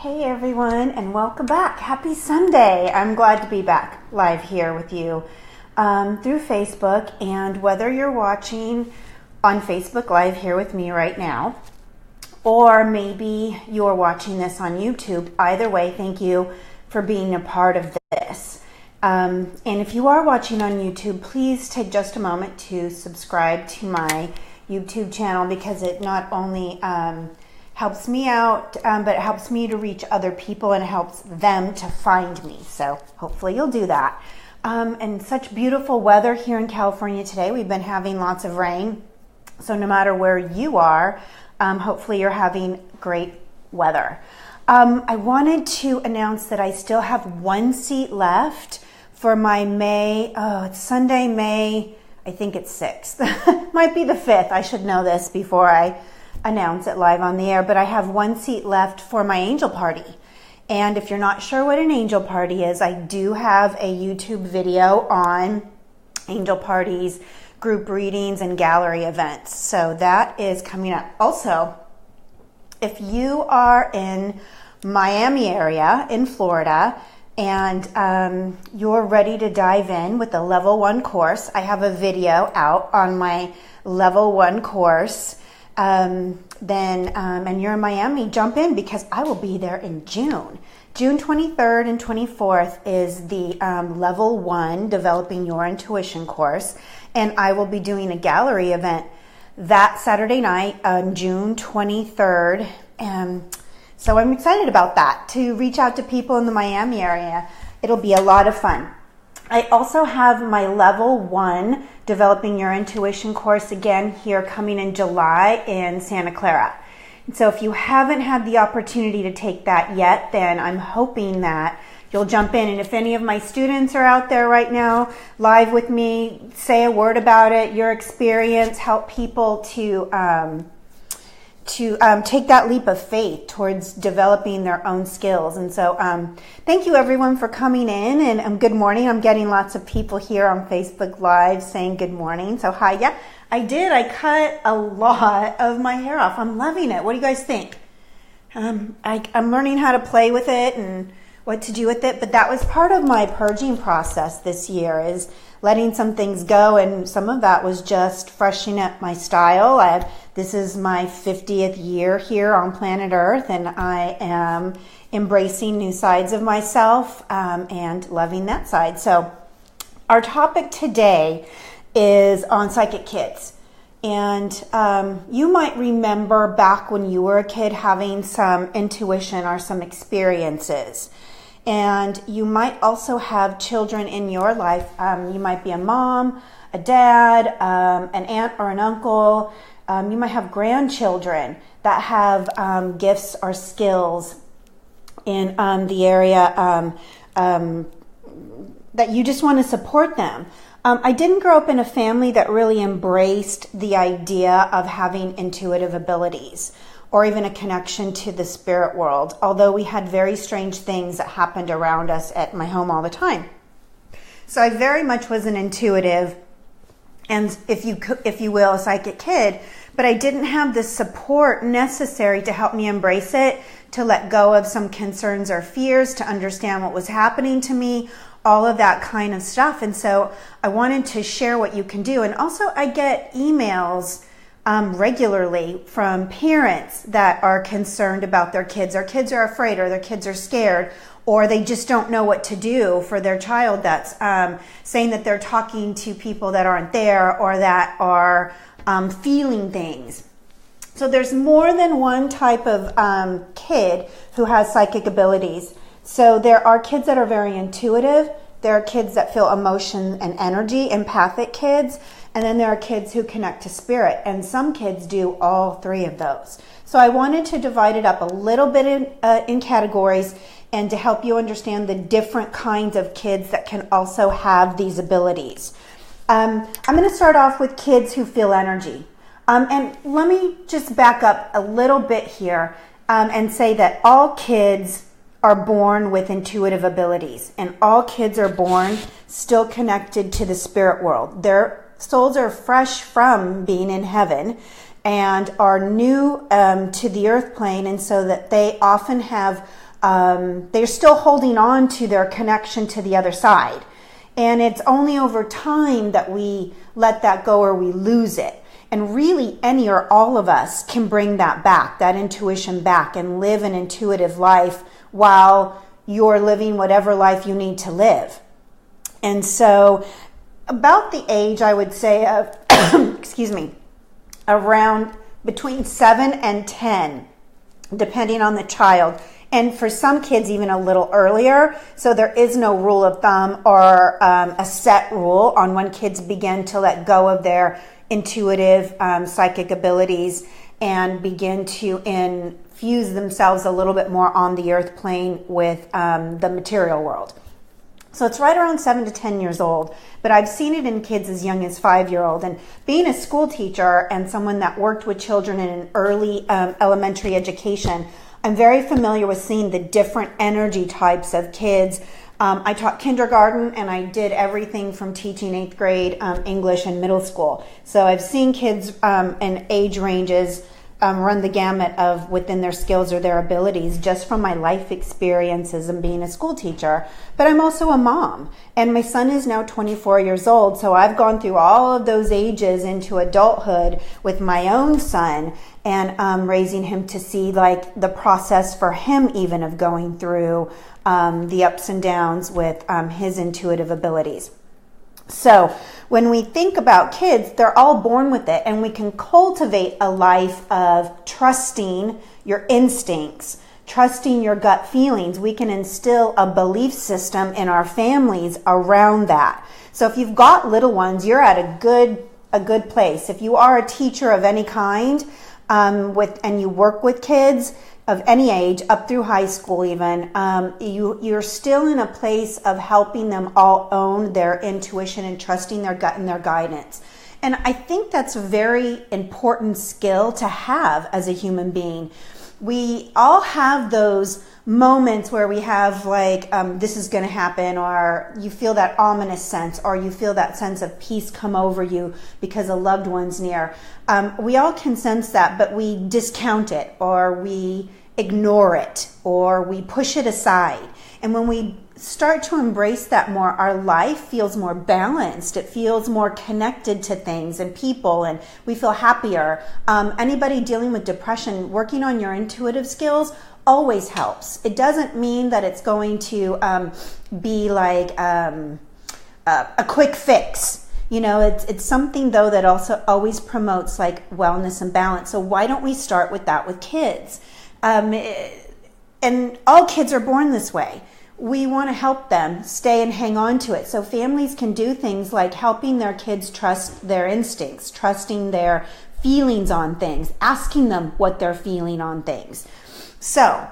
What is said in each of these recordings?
Hey everyone, and welcome back. Happy Sunday. I'm glad to be back live here with you through Facebook, and whether you're watching on Facebook Live here with me right now, or maybe you're watching this on YouTube, either way, thank you for being a part of this. And if you are watching on YouTube, please take just a moment to subscribe to my YouTube channel, because it not only helps me out, but it helps me to reach other people and helps them to find me. So hopefully you'll do that. And such beautiful weather here in California today. We've been having lots of rain. So no matter where you are, hopefully you're having great weather. I wanted to announce that I still have one seat left for my it's Sunday, May, I think it's 6th. Might be the 5th. I should know this before I announce it live on the air, but I have one seat left for my angel party. And if you're not sure what an angel party is, I do have a YouTube video on angel parties, group readings, and gallery events. So that is coming up. Also, if you are in Miami area in Florida and you're ready to dive in with the level 1 course, I have a video out on my level 1 course. And you're in Miami, jump in, because I will be there in June. June 23rd and 24th is the level 1 Developing Your Intuition course, and I will be doing a gallery event that Saturday night on June 23rd. So I'm excited about that, to reach out to people in the Miami area. It'll be a lot of fun. I also have my level 1 Developing Your Intuition course again here coming in July in Santa Clara. And so if you haven't had the opportunity to take that yet, then I'm hoping that you'll jump in. And if any of my students are out there right now live with me, say a word about it, your experience, help people to take that leap of faith towards developing their own skills. And so thank you everyone for coming in, and good morning. I'm getting lots of people here on Facebook Live saying good morning. So hi. Yeah, I did. I cut a lot of my hair off. I'm loving it. What do you guys think? I'm learning how to play with it and what to do with it, but that was part of my purging process this year, is letting some things go, and some of that was just freshening up my style. This is my 50th year here on planet Earth, and I am embracing new sides of myself and loving that side. So our topic today is on psychic kids. And you might remember back when you were a kid having some intuition or some experiences. And you might also have children in your life. You might be a mom, a dad, an aunt or an uncle. You might have grandchildren that have gifts or skills in the area that you just want to support them. I didn't grow up in a family that really embraced the idea of having intuitive abilities or even a connection to the spirit world, although we had very strange things that happened around us at my home all the time. So I very much was an intuitive, and if you will, a psychic kid, but I didn't have the support necessary to help me embrace it, to let go of some concerns or fears, to understand what was happening to me, all of that kind of stuff. And so I wanted to share what you can do. And also I get emails regularly from parents that are concerned about their kids. Their kids are afraid, or their kids are scared, or they just don't know what to do for their child that's saying that they're talking to people that aren't there, or that are feeling things. So there's more than one type of kid who has psychic abilities. So there are kids that are very intuitive. There are kids that feel emotion and energy, empathic kids. And then there are kids who connect to spirit. And some kids do all three of those. So I wanted to divide it up a little bit in categories, and to help you understand the different kinds of kids that can also have these abilities. I'm going to start off with kids who feel energy. And let me just back up a little bit here and say that all kids are born with intuitive abilities, and all kids are born still connected to the spirit world. Their souls are fresh from being in heaven, and are new to the earth plane, and so that they often have, they're still holding on to their connection to the other side. And it's only over time that we let that go or we lose it. And really, any or all of us can bring that back, that intuition back, and live an intuitive life while you're living whatever life you need to live. And so about the age, I would say, of, excuse me, around between 7 and 10, depending on the child. And for some kids, even a little earlier. So there is no rule of thumb or a set rule on when kids begin to let go of their intuitive psychic abilities and begin to infuse themselves a little bit more on the earth plane with the material world. So it's right around 7 to 10 years old, but I've seen it in kids as young as 5-year-old. And being a school teacher and someone that worked with children in an early elementary education, I'm very familiar with seeing the different energy types of kids. I taught kindergarten, and I did everything from teaching 8th grade English and middle school. So I've seen kids in age ranges run the gamut of within their skills or their abilities just from my life experiences and being a school teacher. But I'm also a mom, and my son is now 24 years old, so I've gone through all of those ages into adulthood with my own son, and raising him to see like the process for him even of going through the ups and downs with his intuitive abilities. So when we think about kids, they're all born with it, and we can cultivate a life of trusting your instincts, trusting your gut feelings. We can instill a belief system in our families around that. So if you've got little ones, you're at a good place. If you are a teacher of any kind, and you work with kids of any age up through high school even, you're still in a place of helping them all own their intuition and trusting their gut and their guidance. And I think that's a very important skill to have as a human being. We all have those moments where we have like, this is going to happen, or you feel that ominous sense, or you feel that sense of peace come over you because a loved one's near. We all can sense that, but we discount it, or we ignore it, or we push it aside. And when we start to embrace that more, our life feels more balanced. It feels more connected to things and people, and we feel happier. Anybody dealing with depression, working on your intuitive skills always helps. It doesn't mean that it's going to be like a quick fix. You know, it's something though that also always promotes like wellness and balance. So why don't we start with that with kids? And all kids are born this way. We want to help them stay and hang on to it. So families can do things like helping their kids trust their instincts, trusting their feelings on things, asking them what they're feeling on things. So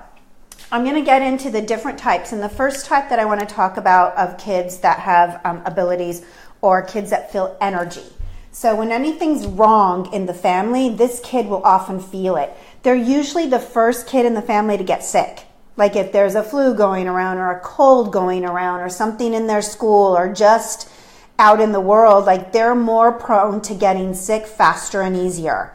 I'm going to get into the different types. And the first type that I want to talk about of kids that have abilities, or kids that feel energy. So when anything's wrong in the family, this kid will often feel it. They're usually the first kid in the family to get sick. Like if there's a flu going around, or a cold going around, or something in their school, or just out in the world, like they're more prone to getting sick faster and easier.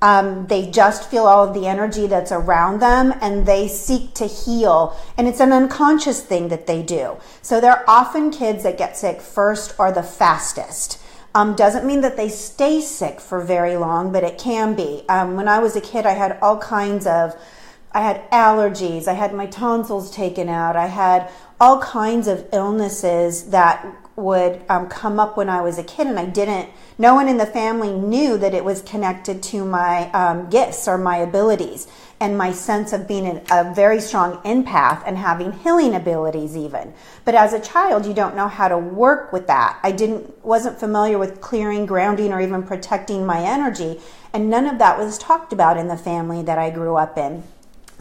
They just feel all of the energy that's around them, and they seek to heal. And it's an unconscious thing that they do. So they're often kids that get sick first or the fastest. Doesn't mean that they stay sick for very long, but it can be. When I was a kid, I had I had allergies, I had my tonsils taken out, I had all kinds of illnesses that would come up when I was a kid, and no one in the family knew that it was connected to my gifts or my abilities and my sense of being a very strong empath and having healing abilities even. But as a child, you don't know how to work with that. Wasn't familiar with clearing, grounding, or even protecting my energy, and none of that was talked about in the family that I grew up in.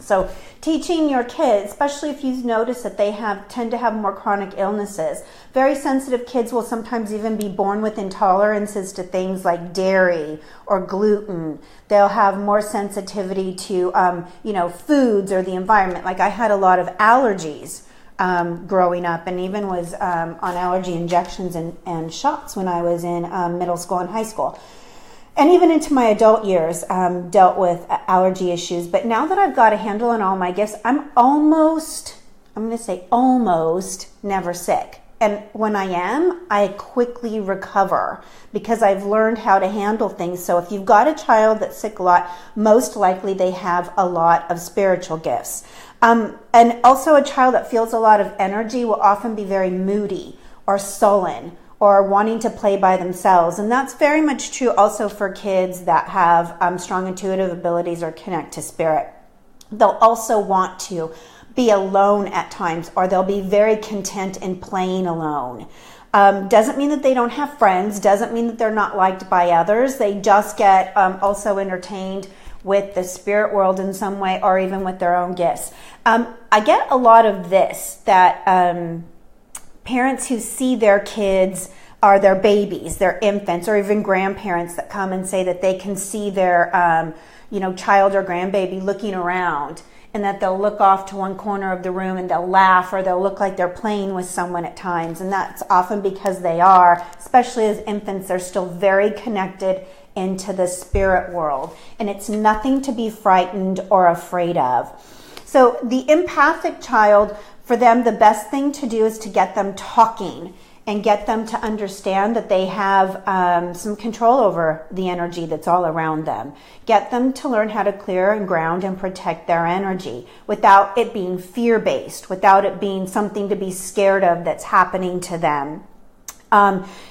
So teaching your kids, especially if you notice that they tend to have more chronic illnesses. Very sensitive kids will sometimes even be born with intolerances to things like dairy or gluten. They'll have more sensitivity to foods or the environment. Like I had a lot of allergies growing up, and even was on allergy injections and shots when I was in middle school and high school. and even into my adult years, dealt with allergy issues. But now that I've got a handle on all my gifts, I'm almost never sick. And when I am, I quickly recover because I've learned how to handle things. So if you've got a child that's sick a lot, most likely they have a lot of spiritual gifts. And also a child that feels a lot of energy will often be very moody or sullen or wanting to play by themselves. And that's very much true also for kids that have strong intuitive abilities or connect to spirit. They'll also want to be alone at times, or they'll be very content in playing alone. Doesn't mean that they don't have friends, doesn't mean that they're not liked by others. They just get also entertained with the spirit world in some way, or even with their own gifts. I get a lot of this, that parents who see their kids are their babies, their infants, or even grandparents that come and say that they can see their child or grandbaby looking around, and that they'll look off to one corner of the room and they'll laugh, or they'll look like they're playing with someone at times. And that's often because they are, especially as infants, they're still very connected into the spirit world. And it's nothing to be frightened or afraid of. So the empathic child, for them, the best thing to do is to get them talking and get them to understand that they have some control over the energy that's all around them. Get them to learn how to clear and ground and protect their energy without it being fear-based, without it being something to be scared of that's happening to them.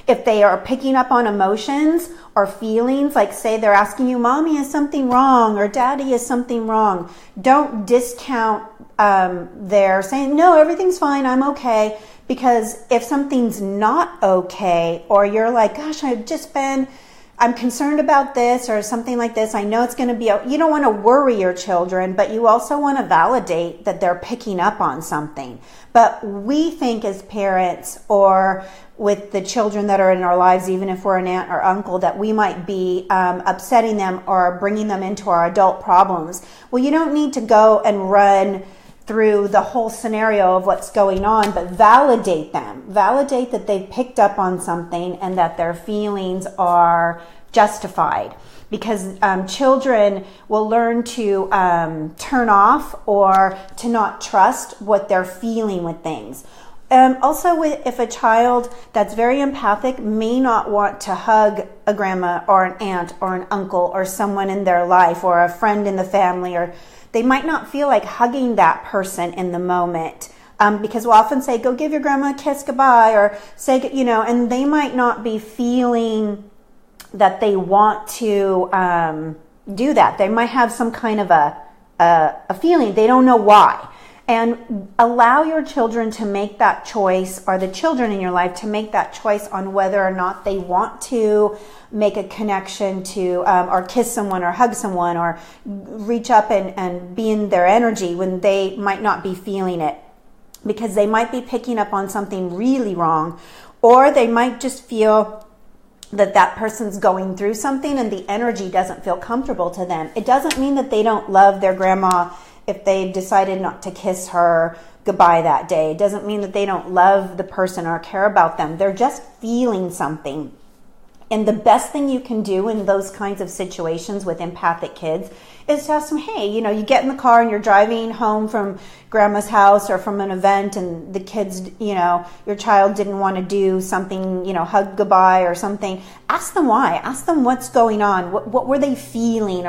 If they are picking up on emotions or feelings, like say they're asking you, Mommy, is something wrong? Or Daddy, is something wrong? Don't discount their saying, no, everything's fine, I'm okay. Because if something's not okay, or you're like, gosh, I'm concerned about this or something like this, I know it's going to be, you don't want to worry your children, but you also want to validate that they're picking up on something. But we think as parents, or with the children that are in our lives, even if we're an aunt or uncle, that we might be upsetting them or bringing them into our adult problems. Well, you don't need to go and run through the whole scenario of what's going on, but validate them. Validate that they've picked up on something and that their feelings are justified. Because children will learn to turn off or to not trust what they're feeling with things. Also, if a child that's very empathic may not want to hug a grandma or an aunt or an uncle or someone in their life or a friend in the family, or they might not feel like hugging that person in the moment, because we'll often say, go give your grandma a kiss goodbye, or say, and they might not be feeling that they want to do that. They might have some kind of a feeling. They don't know why. And allow your children to make that choice, or the children in your life to make that choice on whether or not they want to make a connection to, or kiss someone or hug someone or reach up and be in their energy when they might not be feeling it, because they might be picking up on something really wrong, or they might just feel that person's going through something and the energy doesn't feel comfortable to them. It doesn't mean that they don't love their grandma if they've decided not to kiss her goodbye that day. It doesn't mean that they don't love the person or care about them. They're just feeling something. And the best thing you can do in those kinds of situations with empathic kids is to ask them, hey, you get in the car and you're driving home from grandma's house or from an event, and the kids, your child didn't want to do something, hug goodbye or something. Ask them why. Ask them what's going on. What were they feeling?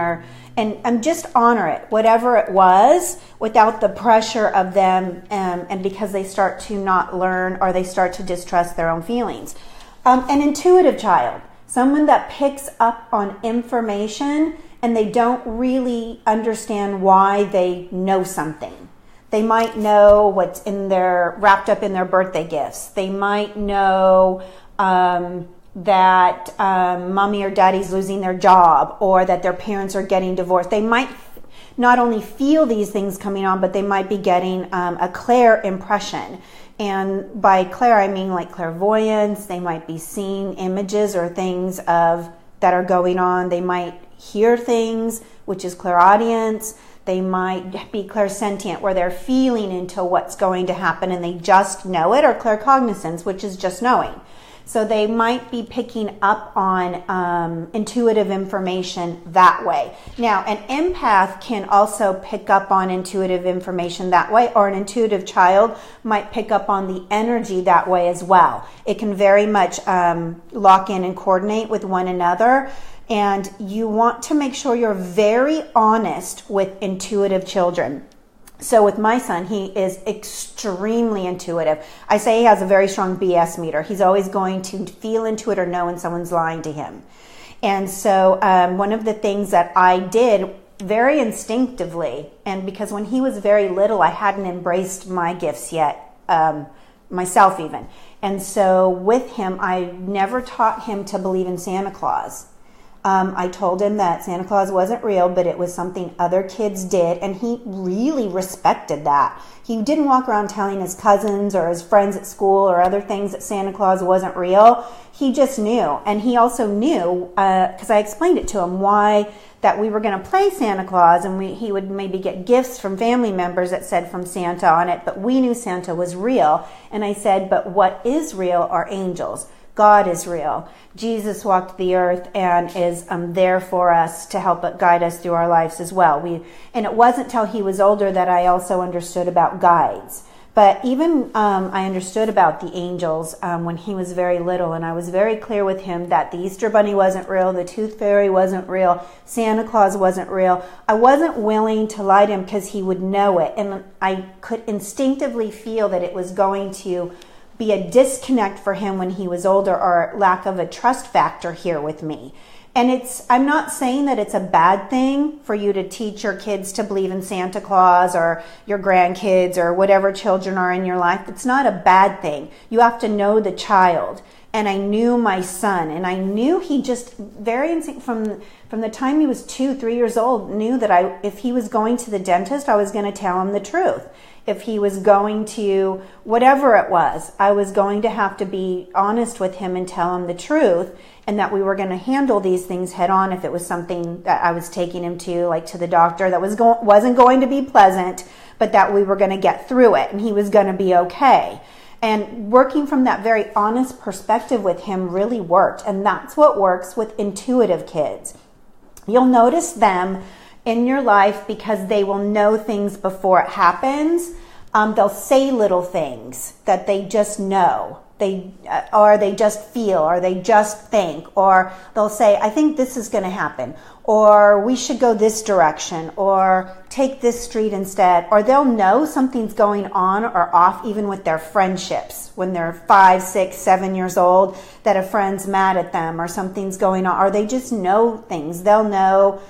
And just honor it, whatever it was, without the pressure of them, and because they start to not learn or they start to distrust their own feelings. An intuitive child, someone that picks up on information and they don't really understand why they know something. They might know what's wrapped up in their birthday gifts. They might know that mommy or daddy's losing their job, or that their parents are getting divorced. They might not only feel these things coming on, but they might be getting a clair impression. And by clair, I mean like clairvoyance. They might be seeing images or things that are going on. They might hear things, which is clairaudience. They might be clairsentient, where they're feeling into what's going to happen and they just know it, or claircognizance, which is just knowing. So they might be picking up on intuitive information that way. Now, an empath can also pick up on intuitive information that way, or an intuitive child might pick up on the energy that way as well. It can very much lock in and coordinate with one another. And you want to make sure you're very honest with intuitive children. So with my son, he is extremely intuitive. I say he has a very strong BS meter. He's always going to feel into it or know when someone's lying to him. And so one of the things that I did very instinctively, and because when he was very little, I hadn't embraced my gifts yet, myself even. And so with him, I never taught him to believe in Santa Claus. I told him that Santa Claus wasn't real, but it was something other kids did, and he really respected that. He didn't walk around telling his cousins or his friends at school or other things that Santa Claus wasn't real. He just knew, and he also knew, because I explained it to him, why that we were going to play Santa Claus, and he would maybe get gifts from family members that said from Santa on it, but we knew Santa was real. And I said, but what is real are angels. God is real. Jesus walked the earth and is there for us to help guide us through our lives as well. And it wasn't till he was older that I also understood about guides. But even I understood about the angels when he was very little, and I was very clear with him that the Easter Bunny wasn't real, the Tooth Fairy wasn't real, Santa Claus wasn't real. I wasn't willing to lie to him because he would know it, and I could instinctively feel that it was going to be a disconnect for him when he was older, or lack of a trust factor here with me. And I'm not saying that it's a bad thing for you to teach your kids to believe in Santa Claus or your grandkids or whatever children are in your life. It's not a bad thing. You have to know the child. And I knew my son, and I knew he just from the time he was 2-3 years old, knew that if he was going to the dentist, I was going to tell him the truth. If he was going to whatever it was, I was going to have to be honest with him and tell him the truth, and that we were going to handle these things head on if it was something that I was taking him to, like to the doctor, that wasn't going to be pleasant, but that we were going to get through it and he was going to be okay. And working from that very honest perspective with him really worked. And that's what works with intuitive kids. You'll notice them in your life because they will know things before it happens. They'll say little things that they just know. Or they just feel, or they just think, or they'll say, I think this is going to happen, or we should go this direction, or take this street instead. Or they'll know something's going on or off even with their friendships when they're 5, 6, 7 years old, that a friend's mad at them or something's going on, or they just know things. They'll know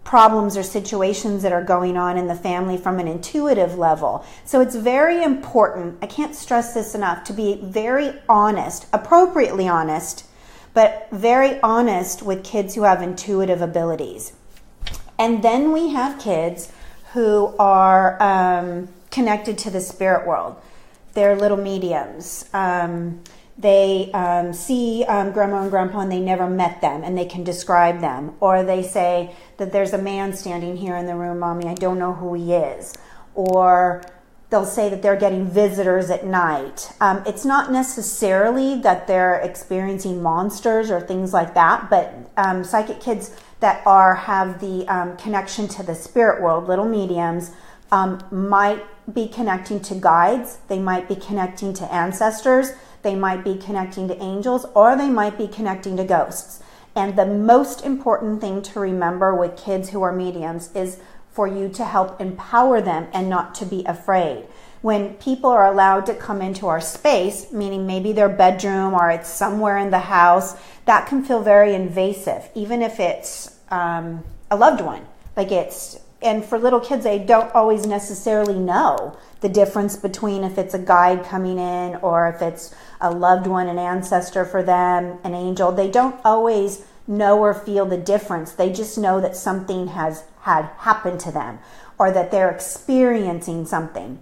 problems or situations that are going on in the family from an intuitive level. So it's very important, I can't stress this enough, to be very honest, appropriately honest, but very honest with kids who have intuitive abilities. And then we have kids who are connected to the spirit world. They're little mediums. They see grandma and grandpa and they never met them and they can describe them. Or they say that there's a man standing here in the room, Mommy, I don't know who he is. Or they'll say that they're getting visitors at night. It's not necessarily that they're experiencing monsters or things like that, but psychic kids that have the connection to the spirit world, little mediums, might be connecting to guides. They might be connecting to ancestors. They might be connecting to angels, or they might be connecting to ghosts. And the most important thing to remember with kids who are mediums is for you to help empower them and not to be afraid. When people are allowed to come into our space, meaning maybe their bedroom or it's somewhere in the house, that can feel very invasive, even if it's a loved one. And for little kids, they don't always necessarily know the difference between if it's a guide coming in or if it's a loved one, an ancestor for them, an angel. They don't always know or feel the difference. They just know that something had happened to them or that they're experiencing something.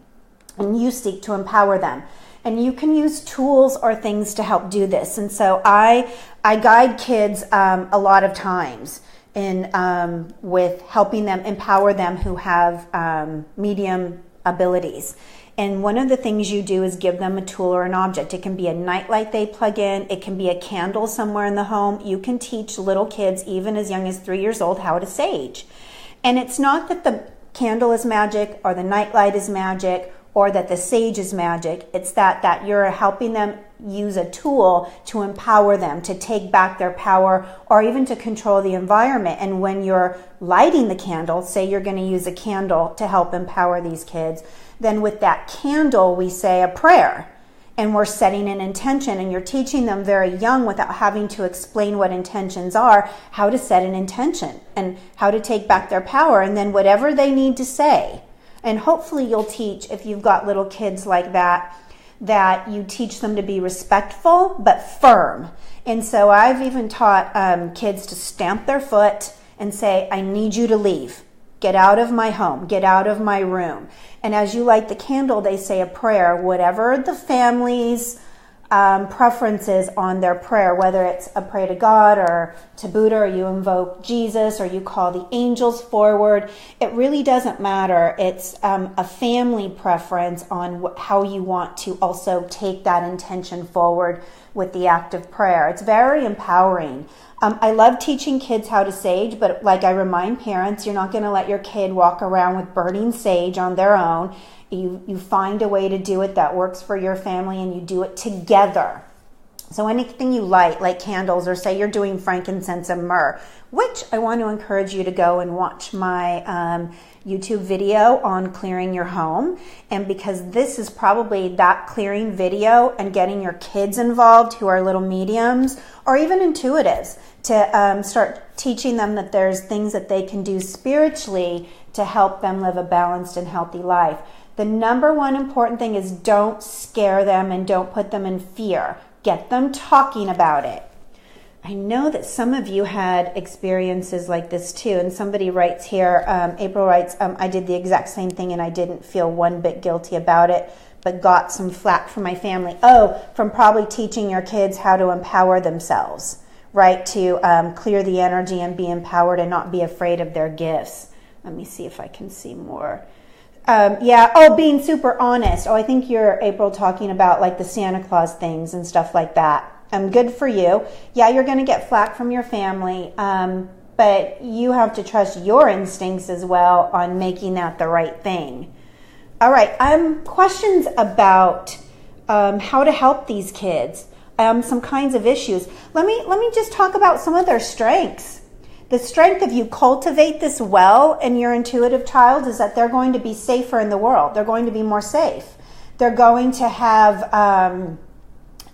And you seek to empower them. And you can use tools or things to help do this. And so I guide kids a lot of times with helping them, empower them who have medium abilities. And one of the things you do is give them a tool or an object. It can be a nightlight they plug in. It can be a candle somewhere in the home. You can teach little kids, even as young as 3 years old, how to sage. And it's not that the candle is magic or the nightlight is magic or that the sage is magic. It's that you're helping them use a tool to empower them, to take back their power, or even to control the environment. And when you're lighting the candle, say you're going to use a candle to help empower these kids, then with that candle we say a prayer and we're setting an intention, and you're teaching them very young, without having to explain what intentions are, how to set an intention and how to take back their power, and then whatever they need to say. And hopefully you'll teach, if you've got little kids like that you teach them to be respectful but firm. And so I've even taught kids to stamp their foot and say, I need you to leave. Get out of my home. Get out of my room. And as you light the candle, they say a prayer, whatever the family's preferences on their prayer, whether it's a prayer to God or to Buddha, or you invoke Jesus, or you call the angels forward. It really doesn't matter. It's a family preference on how you want to also take that intention forward with the act of prayer. It's very empowering. I love teaching kids how to sage, but like I remind parents, you're not going to let your kid walk around with burning sage on their own. You find a way to do it that works for your family, and you do it together. So anything you light, like candles, or say you're doing frankincense and myrrh, which I want to encourage you to go and watch my YouTube video on clearing your home. And because this is probably that clearing video, and getting your kids involved who are little mediums or even intuitives, to start teaching them that there's things that they can do spiritually to help them live a balanced and healthy life. The number one important thing is don't scare them and don't put them in fear. Get them talking about it. I know that some of you had experiences like this too, and somebody writes here, April writes, I did the exact same thing and I didn't feel one bit guilty about it, but got some flack from my family. Oh, from probably teaching your kids how to empower themselves, right? To clear the energy and be empowered and not be afraid of their gifts. Let me see if I can see more. Being super honest. Oh, I think you're, April, talking about like the Santa Claus things and stuff like that. Good for you. Yeah, you're going to get flack from your family, but you have to trust your instincts as well on making that the right thing. All right, questions about how to help these kids, some kinds of issues. Let me just talk about some of their strengths. The strength, if you cultivate this well in your intuitive child, is that they're going to be safer in the world. They're going to be more safe. They're going to have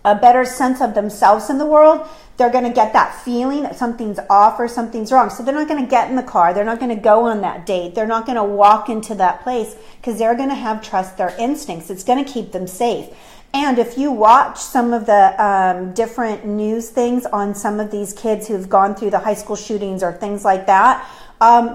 a better sense of themselves in the world. They're going to get that feeling that something's off or something's wrong. So they're not going to get in the car. They're not going to go on that date. They're not going to walk into that place, because they're going to have trust their instincts. It's going to keep them safe. And if you watch some of the different news things on some of these kids who've gone through the high school shootings or things like that,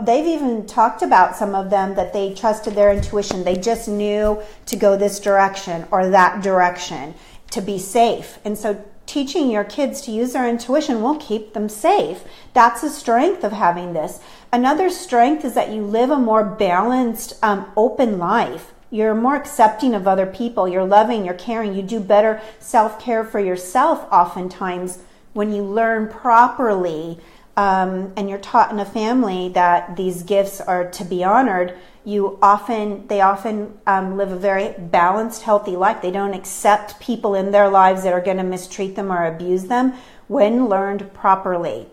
they've even talked about, some of them, that they trusted their intuition. They just knew to go this direction or that direction to be safe. And so teaching your kids to use their intuition will keep them safe. That's a strength of having this. Another strength is that you live a more balanced, open life. You're more accepting of other people. You're loving, you're caring. You do better self-care for yourself oftentimes when you learn properly, and you're taught in a family that these gifts are to be honored. They often live a very balanced, healthy life. They don't accept people in their lives that are going to mistreat them or abuse them when learned properly.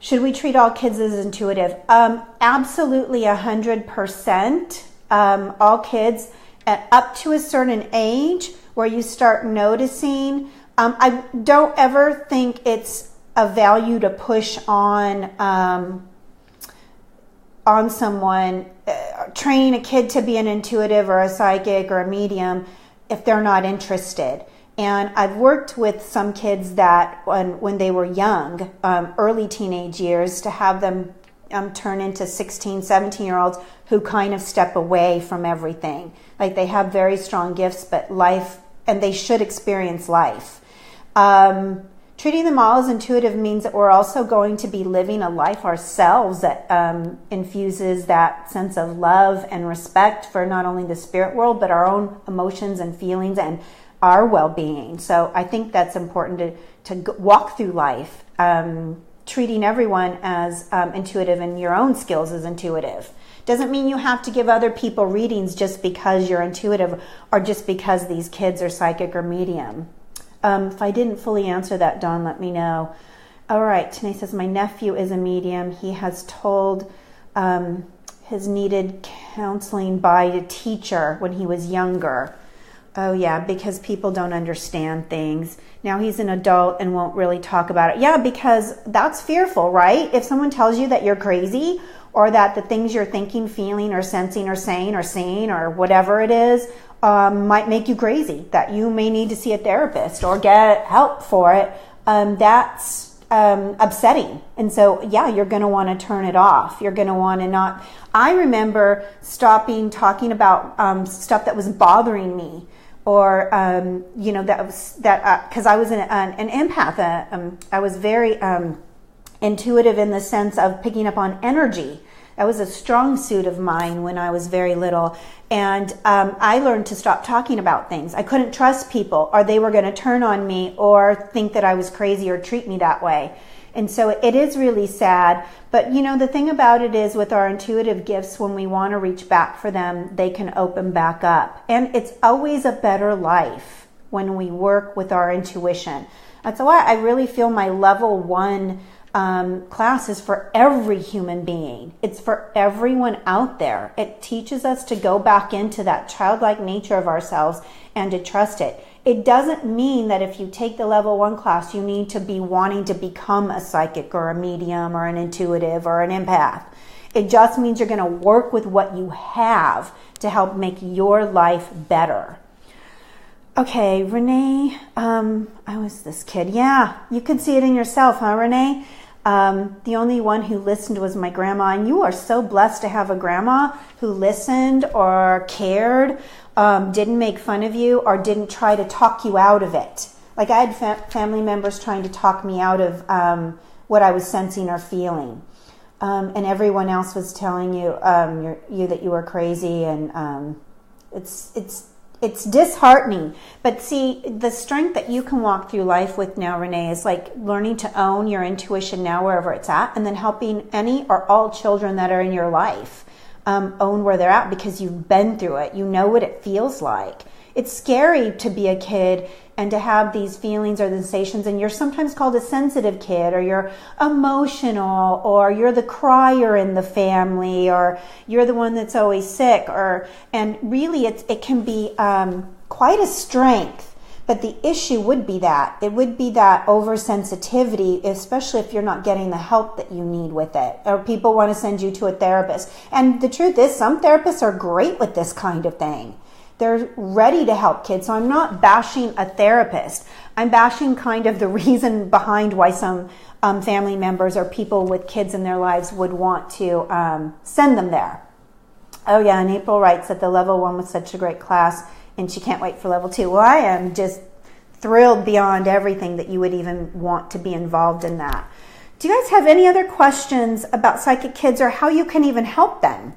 Should we treat all kids as intuitive? Absolutely, 100%. All kids up to a certain age where you start noticing. I don't ever think it's a value to push on someone, training a kid to be an intuitive or a psychic or a medium if they're not interested. And I've worked with some kids that when they were young, early teenage years, to have them turn into 16, 17-year-olds who kind of step away from everything. Like, they have very strong gifts, but life, and they should experience life. Treating them all as intuitive means that we're also going to be living a life ourselves that infuses that sense of love and respect for not only the spirit world, but our own emotions and feelings and our well-being. So I think that's important to walk through life, treating everyone as intuitive and your own skills as intuitive. Doesn't mean you have to give other people readings just because you're intuitive or just because these kids are psychic or medium. If I didn't fully answer that, Dawn, let me know. All right, Tanae says, my nephew is a medium. He has told his needed counseling by a teacher when he was younger. Oh, yeah, because people don't understand things. Now he's an adult and won't really talk about it. Yeah, because that's fearful, right? If someone tells you that you're crazy or that the things you're thinking, feeling, or sensing, or saying, or seeing, or whatever it is, might make you crazy, that you may need to see a therapist or get help for it, that's upsetting. And so, yeah, you're going to want to turn it off. You're going to want to not. I remember stopping talking about stuff that was bothering me, or because I was an empath. I was very intuitive in the sense of picking up on energy. That was a strong suit of mine when I was very little. And I learned to stop talking about things. I couldn't trust people, or they were going to turn on me or think that I was crazy or treat me that way. And so it is really sad. But, the thing about it is with our intuitive gifts, when we want to reach back for them, they can open back up. And it's always a better life when we work with our intuition. That's why I really feel my level 1 class is for every human being. It's for everyone out there. It teaches us to go back into that childlike nature of ourselves and to trust it. It doesn't mean that if you take the level 1 class, you need to be wanting to become a psychic or a medium or an intuitive or an empath. It just means you're going to work with what you have to help make your life better. Okay, Renee, I was this kid. Yeah, you can see it in yourself, huh, Renee? The only one who listened was my grandma, and you are so blessed to have a grandma who listened or cared, didn't make fun of you, or didn't try to talk you out of it. Like I had family members trying to talk me out of what I was sensing or feeling, and everyone else was telling you that you were crazy, and it's disheartening. But see, the strength that you can walk through life with now, Renee, is like learning to own your intuition now wherever it's at, and then helping any or all children that are in your life own where they're at, because you've been through it. You know what it feels like. It's scary to be a kid and to have these feelings or sensations, and you're sometimes called a sensitive kid, or you're emotional, or you're the crier in the family, or you're the one that's always sick, and really it can be quite a strength. But the issue would be that oversensitivity, especially if you're not getting the help that you need with it, or people want to send you to a therapist. And the truth is, some therapists are great with this kind of thing. They're ready to help kids. So I'm not bashing a therapist. I'm bashing kind of the reason behind why some family members or people with kids in their lives would want to send them there. Oh yeah, and April writes that the level 1 was such a great class and she can't wait for level 2. Well, I am just thrilled beyond everything that you would even want to be involved in that. Do you guys have any other questions about psychic kids or how you can even help them?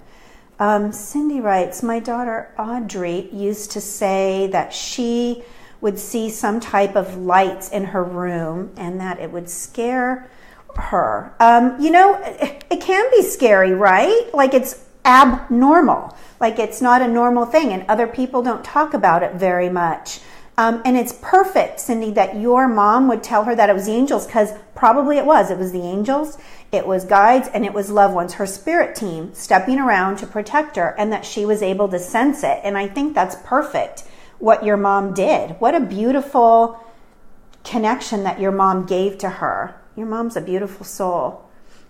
Cindy writes, my daughter Audrey used to say that she would see some type of lights in her room and that it would scare her. It can be scary, right? Like it's abnormal. Like it's not a normal thing, and other people don't talk about it very much. And it's perfect, Cindy, that your mom would tell her that it was the angels, because probably it was. It was the angels, it was guides, and it was loved ones, her spirit team stepping around to protect her, and that she was able to sense it. And I think that's perfect what your mom did. What a beautiful connection that your mom gave to her. Your mom's a beautiful soul.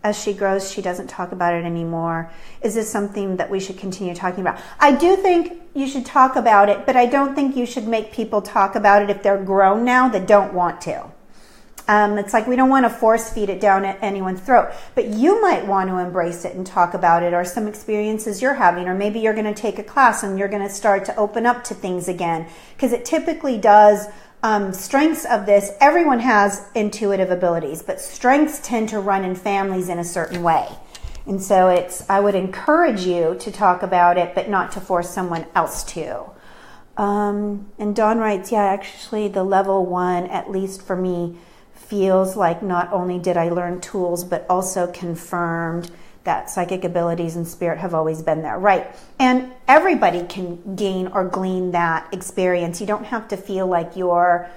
As she grows, she doesn't talk about it anymore. Is this something that we should continue talking about? I do think you should talk about it, but I don't think you should make people talk about it if they're grown now that don't want to. It's like we don't want to force feed it down at anyone's throat, but you might want to embrace it and talk about it, or some experiences you're having, or maybe you're going to take a class and you're going to start to open up to things again, because it typically does strengths of this, everyone has intuitive abilities, but strengths tend to run in families in a certain way. And so I would encourage you to talk about it, but not to force someone else to. And Dawn writes, yeah, actually the level 1, at least for me, feels like not only did I learn tools, but also confirmed that psychic abilities and spirit have always been there. Right. And everybody can gain or glean that experience. You don't have to feel like you're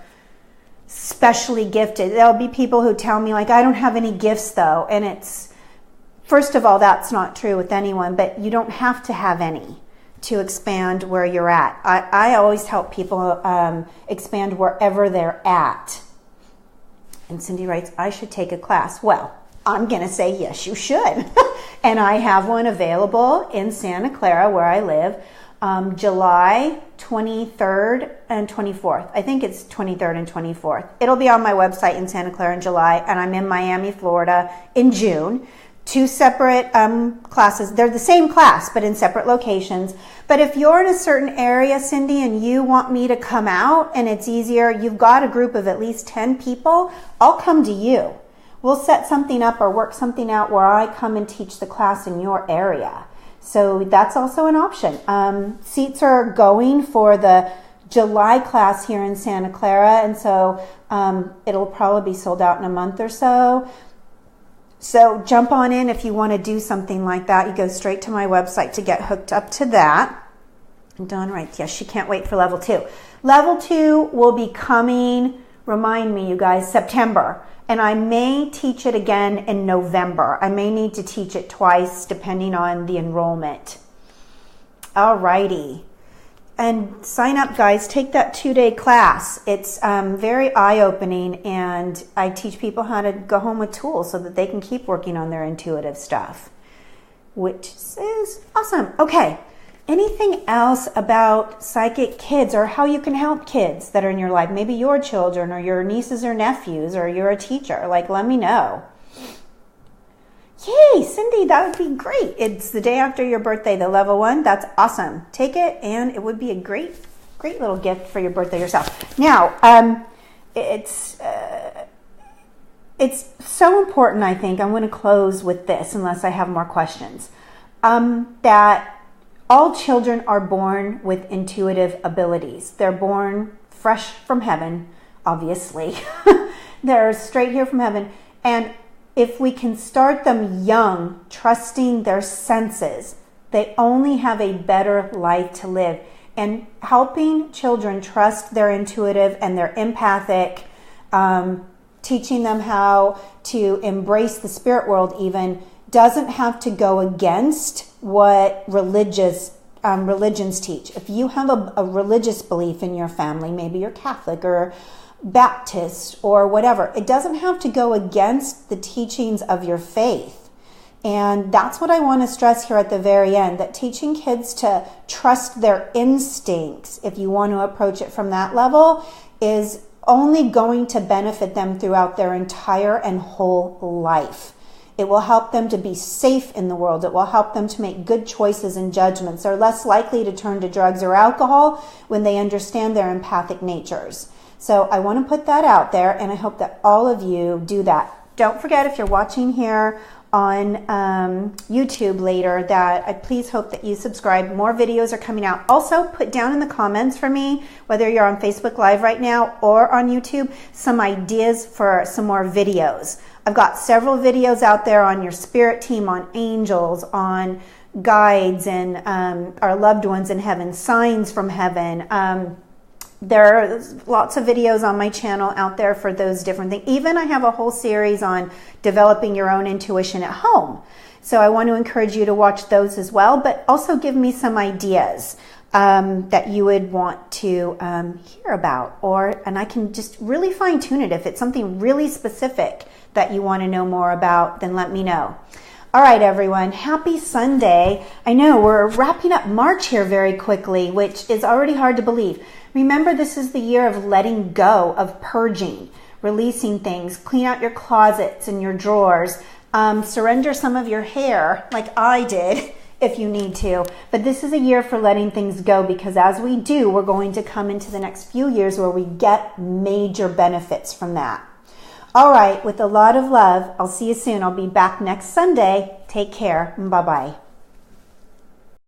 specially gifted. There'll be people who tell me, like, I don't have any gifts though. And it's, first of all, that's not true with anyone, but you don't have to have any to expand where you're at. I always help people expand wherever they're at. And Cindy writes, I should take a class. Well, I'm going to say, yes, you should. And I have one available in Santa Clara, where I live, July 23rd and 24th. I think it's 23rd and 24th. It'll be on my website in Santa Clara in July, and I'm in Miami, Florida in June. 2 separate classes. They're the same class, but in separate locations. But if you're in a certain area, Cindy, and you want me to come out and it's easier, you've got a group of at least 10 people, I'll come to you. We'll set something up or work something out where I come and teach the class in your area. So that's also an option. Seats are going for the July class here in Santa Clara, and so it'll probably be sold out in a month or so. So jump on in if you want to do something like that. You go straight to my website to get hooked up to that. And Dawn writes, yes, she can't wait for level 2. Level 2 will be coming, remind me, you guys, September. And I may teach it again in November. I may need to teach it twice depending on the enrollment. All righty. And sign up, guys. Take that 2-day class. It's very eye-opening, and I teach people how to go home with tools so that they can keep working on their intuitive stuff, which is awesome. Okay. Anything else about psychic kids or how you can help kids that are in your life? Maybe your children or your nieces or nephews, or you're a teacher. Like, let me know. Yay, Cindy, that would be great. It's the day after your birthday, the level 1. That's awesome. Take it, and it would be a great little gift for your birthday yourself. Now, it's so important, I think. I'm going to close with this, unless I have more questions, that all children are born with intuitive abilities. They're born fresh from heaven, obviously. They're straight here from heaven, and if we can start them young, trusting their senses, they only have a better life to live. And helping children trust their intuitive and their empathic, teaching them how to embrace the spirit world even, doesn't have to go against what religions teach. If you have a religious belief in your family, maybe you're Catholic or Baptist or whatever, it doesn't have to go against the teachings of your faith. And that's what I want to stress here at the very end, that teaching kids to trust their instincts, if you want to approach it from that level, is only going to benefit them throughout their entire and whole life. It will help them to be safe in the world. It will help them to make good choices and judgments. They're less likely to turn to drugs or alcohol when they understand their empathic natures. So I want to put that out there, and I hope that all of you do that. Don't forget, if you're watching here on YouTube later, that I please hope that you subscribe. More videos are coming out. Also, put down in the comments for me, whether you're on Facebook Live right now or on YouTube, some ideas for some more videos. I've got several videos out there on your spirit team, on angels, on guides, and our loved ones in heaven, signs from heaven. There are lots of videos on my channel out there for those different things. Even I have a whole series on developing your own intuition at home. So I want to encourage you to watch those as well, but also give me some ideas that you would want to hear about. And I can just really fine tune it. If it's something really specific that you want to know more about, then let me know. All right, everyone. Happy Sunday. I know we're wrapping up March here very quickly, which is already hard to believe. Remember, this is the year of letting go, of purging, releasing things. Clean out your closets and your drawers. Surrender some of your hair, like I did, if you need to. But this is a year for letting things go, because as we do, we're going to come into the next few years where we get major benefits from that. All right, with a lot of love, I'll see you soon. I'll be back next Sunday. Take care. Bye-bye.